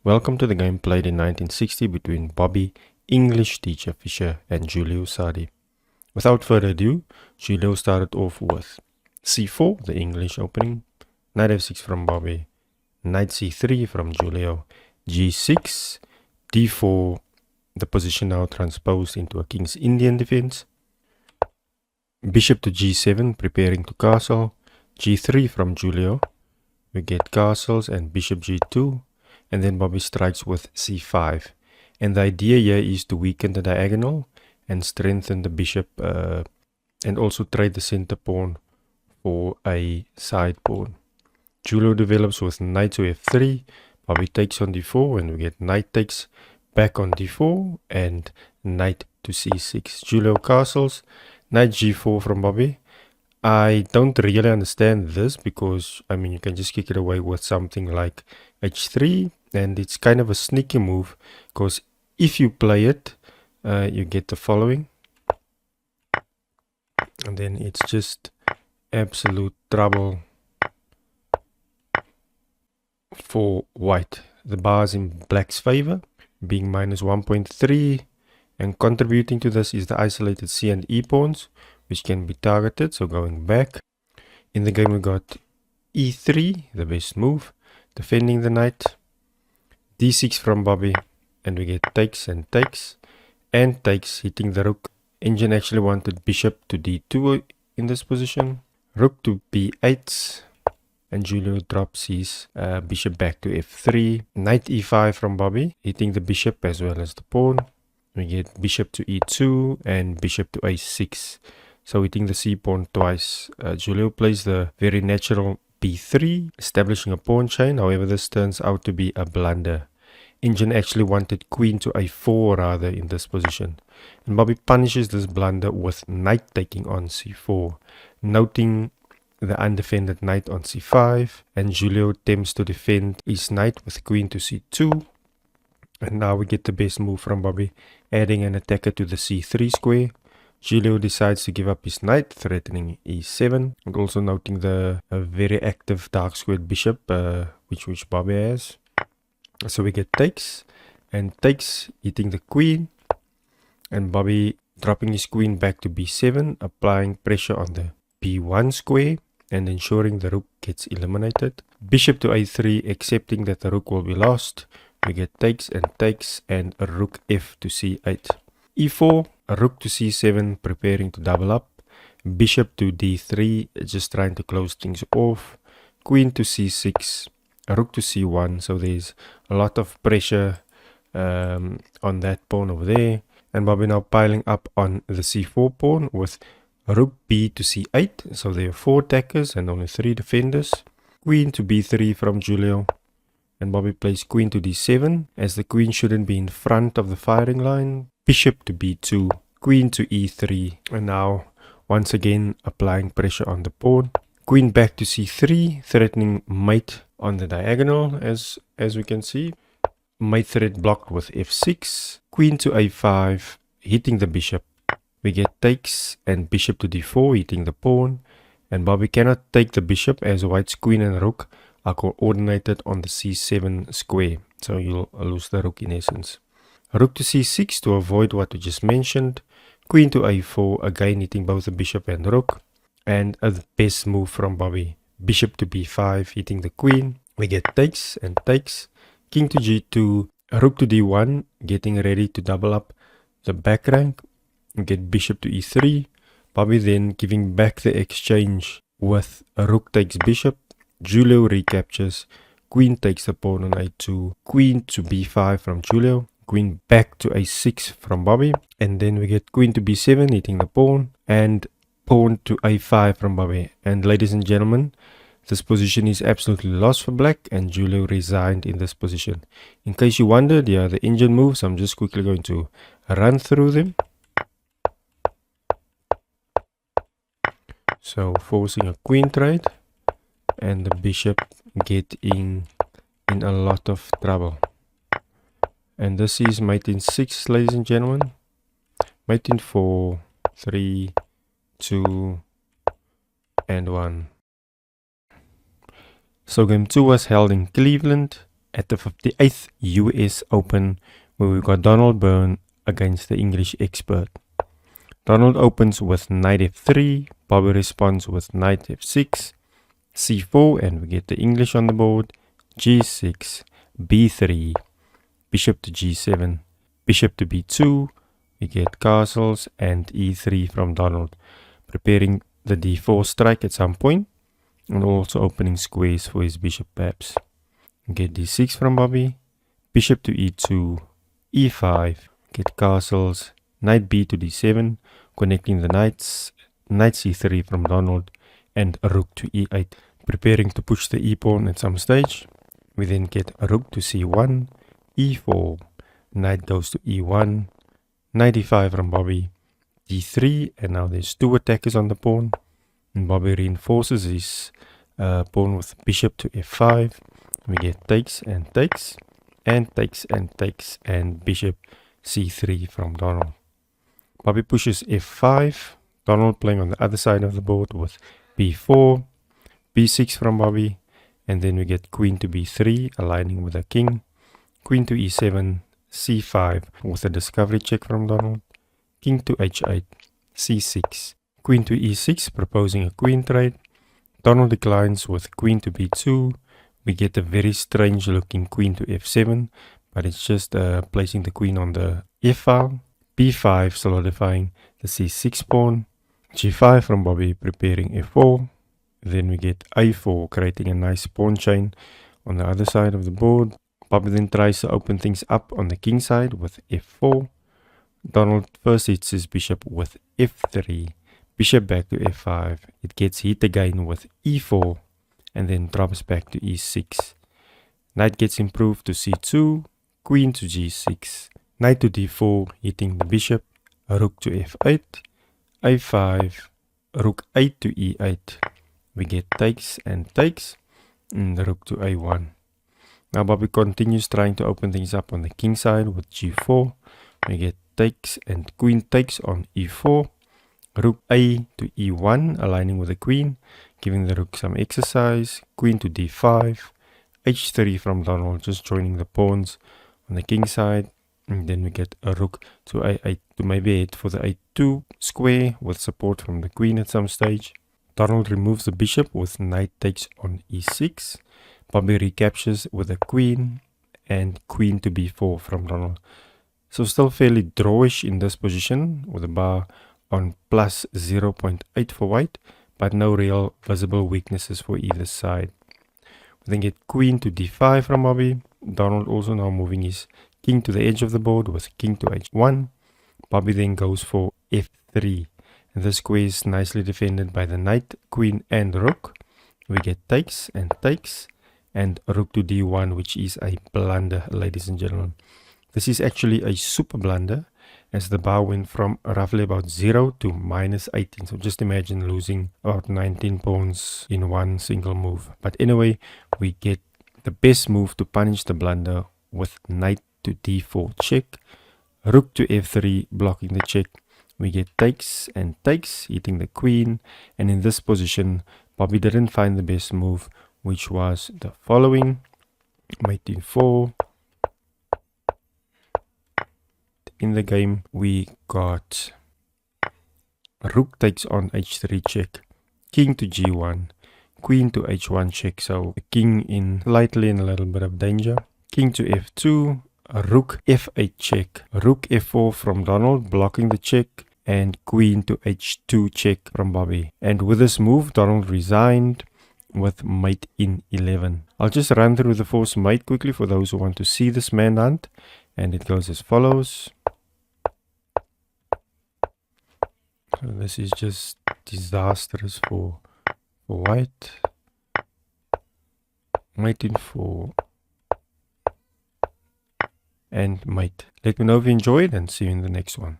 Welcome to the game played in 1960 between Bobby, English teacher Fischer, and Giulio Sardi. Without further ado, Giulio started off with c4, the English opening, knight f6 from Bobby, knight c3 from Giulio, g6, d4, the position now transposed into a King's Indian defense, bishop to g7, preparing to castle, g3 from Giulio, we get castles and bishop g2, and then Bobby strikes with c5. And the idea here is to weaken the diagonal and strengthen the bishop and also trade the center pawn for a side pawn. Giulio develops with knight to f3, Bobby takes on d4, and we get knight takes back on d4 and knight to c6. Giulio castles, knight g4 from Bobby. I don't really understand this because, I mean, you can just kick it away with something like h3, and it's kind of a sneaky move because if you play it, you get the following, and then it's just absolute trouble for white. The bar's in black's favor, being minus 1.3, and contributing to this is the isolated c and e pawns, which can be targeted. So going back in the game, we got e3, the best move, defending the knight, d6 from Bobby, and we get takes and takes and takes, hitting the rook. Engine actually wanted bishop to d2 in this position, rook to b8, and Giulio drops his bishop back to f3, knight e5 from Bobby, hitting the bishop as well as the pawn. We get bishop to e2 and bishop to a6, so hitting the c pawn twice. Giulio plays the very natural b3, establishing a pawn chain. However, this turns out to be a blunder. Engine actually wanted queen to a4 rather in this position, and Bobby punishes this blunder with knight taking on c4, noting the undefended knight on c5, and Giulio attempts to defend his knight with queen to c2. And now we get the best move from Bobby, adding an attacker to the c3 square. Giulio decides to give up his knight, threatening e7, and also noting the very active dark squared bishop, which Bobby has. So we get takes and takes, hitting the queen, and Bobby dropping his queen back to b7, applying pressure on the b1 square and ensuring the rook gets eliminated. Bishop to a3, accepting that the rook will be lost. We get takes, and a rook f to c8. e4, a rook to c7, preparing to double up. Bishop to d3, just trying to close things off. Queen to c6, a rook to c1, so there's a lot of pressure on that pawn over there. And Bobby now piling up on the c4 pawn with rook b to c8, so there are 4 attackers and only 3 defenders. Queen to b3 from Giulio, and Bobby plays queen to d7, as the queen shouldn't be in front of the firing line. Bishop to b2, queen to e3, and now once again applying pressure on the pawn. Queen back to c3, threatening mate on the diagonal, as we can see. Mate threat blocked with f6. Queen to a5, hitting the bishop. We get takes and bishop to d4, hitting the pawn. And Bobby cannot take the bishop as white's queen and rook are coordinated on the c7 square, so you'll lose the rook in essence. Rook to c6 to avoid what we just mentioned. Queen to a4, again hitting both the bishop and rook. And a best move from Bobby, bishop to b5, hitting the queen. We get takes and takes. King to g2, rook to d1, getting ready to double up the back rank. We get bishop to e3. Bobby then giving back the exchange with a rook takes bishop. Giulio recaptures, queen takes the pawn on a2, queen to b5 from Giulio, queen back to a6 from Bobby, and then we get queen to b7 hitting the pawn, and pawn to a5 from Bobby. And ladies and gentlemen, this position is absolutely lost for black, and Giulio resigned in this position. In case you wondered, yeah, the engine moves, I'm just quickly going to run through them. So forcing a queen trade, and the bishop getting in a lot of trouble. And this is mate in 6, ladies and gentlemen. Mate in 4, 3, 2, and 1. So game 2 was held in Cleveland. at the 58th US Open, where we've got Donald Byrne against the English expert. Donald opens with knight f3, Bobby responds with knight f6, c4, and we get the English on the board, g6, b3, bishop to g7, bishop to b2, we get castles, and e3 from Donald, preparing the d4 strike at some point, and also opening squares for his bishop perhaps. We get d6 from Bobby, bishop to e2, e5, get castles, knight b to d7, connecting the knights, knight c3 from Donald, and a rook to e8, preparing to push the e-pawn at some stage. We then get a rook to c1, e4, knight goes to e1, knight e5 from Bobby, d3, and now there's two attackers on the pawn, and Bobby reinforces his pawn with bishop to f5. We get takes and takes, and takes and takes, and bishop c3 from Donald. Bobby pushes f5, Donald playing on the other side of the board with b4, b6 from Bobby, and then we get queen to b3, aligning with the king, queen to e7, c5 with a discovery check from Donald, king to h8, c6, queen to e6, proposing a queen trade. Donald declines with queen to b2. We get a very strange looking queen to f7, but it's just placing the queen on the f-file. b5 solidifying the c6 pawn, g5 from Bobby preparing f4, then we get a4 creating a nice pawn chain on the other side of the board. Bobby then tries to open things up on the king side with f4. Donald first hits his bishop with f3, bishop back to f5, it gets hit again with e4, and then drops back to e6. Knight gets improved to c2, queen to g6, knight to d4, hitting the bishop, rook to f8, a5, rook 8 to e8. We get takes and takes, and the rook to a1. Now Bobby continues trying to open things up on the king side with g4. We get takes and queen takes on e4, rook a to e1, aligning with the queen, giving the rook some exercise, queen to d5, h3 from Donald, just joining the pawns on the king side, and then we get a rook to a8 to maybe head for the a2 square with support from the queen at some stage. Donald removes the bishop with knight takes on e6. Bobby recaptures with a queen and queen to b4 from Donald. So still fairly drawish in this position with a bar on plus 0.8 for white, but no real visible weaknesses for either side. We then get queen to d5 from Bobby. Donald also now moving his king to the edge of the board with king to h1. Bobby then goes for f3. And this square is nicely defended by the knight, queen, and rook. We get takes, and rook to d1, which is a blunder, ladies and gentlemen. This is actually a super blunder, as the bar went from roughly about 0 to minus 18. So just imagine losing about 19 pawns in one single move. But anyway, we get the best move to punish the blunder with knight to d4 check, rook to f3 blocking the check. We get takes and takes, hitting the queen, and in this position, Bobby didn't find the best move, which was the following. Mate in 4. In the game, we got rook takes on h3 check, king to g1, queen to h1 check, so the king in slightly in a little bit of danger, king to f2, a rook f8 check, rook f4 from Donald blocking the check, and queen to h2 check from Bobby. And with this move, Donald resigned with mate in 11. I'll just run through the forced mate quickly for those who want to see this manhunt, and it goes as follows. So this is just disastrous for white. Mate in 4 and mate. Let me know if you enjoyed, and see you in the next one.